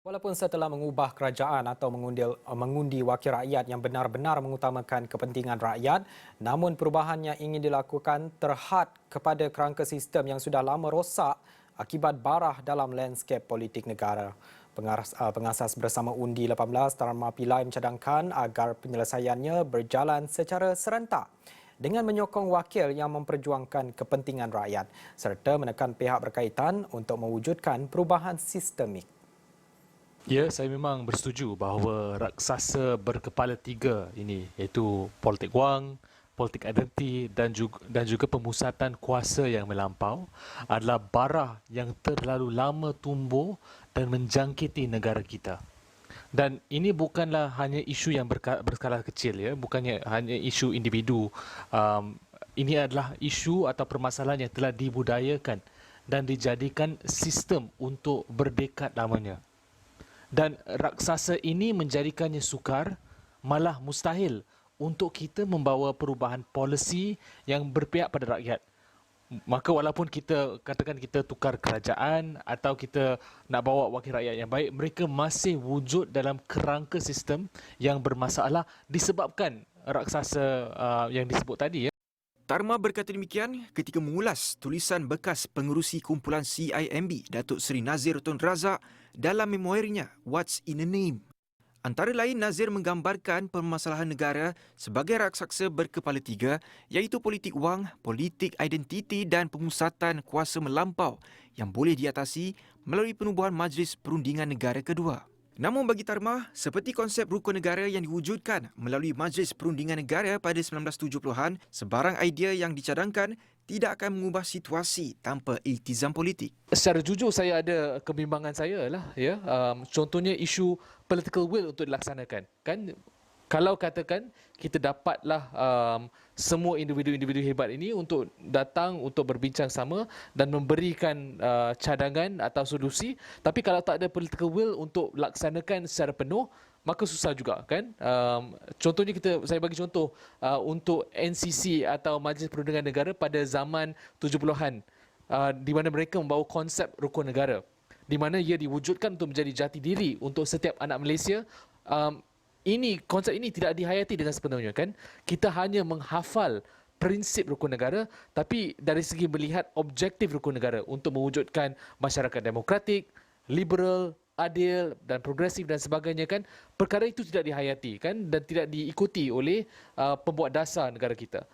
Walaupun setelah mengubah kerajaan atau mengundi wakil rakyat yang benar-benar mengutamakan kepentingan rakyat, namun perubahan yang ingin dilakukan terhad kepada kerangka sistem yang sudah lama rosak akibat barah dalam landscape politik negara. Pengasas bersama Undi 18 Dharma Pillai mencadangkan agar penyelesaiannya berjalan secara serentak dengan menyokong wakil yang memperjuangkan kepentingan rakyat serta menekan pihak berkaitan untuk mewujudkan perubahan sistemik. Ya, saya memang bersetuju bahawa raksasa berkepala tiga ini iaitu politik wang, politik identiti dan juga pemusatan kuasa yang melampau adalah bara yang terlalu lama tumbuh dan menjangkiti negara kita. Dan ini bukanlah hanya isu yang berskala kecil, ya, bukannya hanya isu individu. Ini adalah isu atau permasalahan yang telah dibudayakan dan dijadikan sistem untuk berdekad lamanya. Dan raksasa ini menjadikannya sukar, malah mustahil untuk kita membawa perubahan polisi yang berpihak pada rakyat. Maka walaupun kita katakan kita tukar kerajaan atau kita nak bawa wakil rakyat yang baik, mereka masih wujud dalam kerangka sistem yang bermasalah disebabkan raksasa yang disebut tadi, ya. Tarma berkata demikian ketika mengulas tulisan bekas pengerusi kumpulan CIMB Datuk Seri Nazir Tun Razak dalam memoirnya What's in a Name. Antara lain, Nazir menggambarkan permasalahan negara sebagai raksasa berkepala tiga iaitu politik wang, politik identiti dan pemusatan kuasa melampau yang boleh diatasi melalui penubuhan Majlis Perundingan Negara Kedua. Namun bagi Tarma, seperti konsep rukun negara yang diwujudkan melalui Majlis Perundingan Negara pada 1970-an, sebarang idea yang dicadangkan tidak akan mengubah situasi tanpa iltizam politik. Secara jujur saya ada kebimbangan saya lah, ya. Contohnya isu political will untuk dilaksanakan, kan? Kalau katakan kita dapatlah semua individu-individu hebat ini untuk datang untuk berbincang sama dan memberikan cadangan atau solusi, tapi kalau tak ada political will untuk laksanakan secara penuh, maka susah juga, kan? Contohnya saya bagi contoh untuk NCC atau Majlis Perundingan Negara pada zaman 70-an, di mana mereka membawa konsep rukun negara, di mana ia diwujudkan untuk menjadi jati diri untuk setiap anak Malaysia. Konsep ini tidak dihayati dengan sepenuhnya, kan? Kita hanya menghafal prinsip rukun negara, tapi dari segi melihat objektif rukun negara untuk mewujudkan masyarakat demokratik, liberal, adil dan progresif dan sebagainya, kan? Perkara itu tidak dihayati, kan, dan tidak diikuti oleh pembuat dasar negara kita.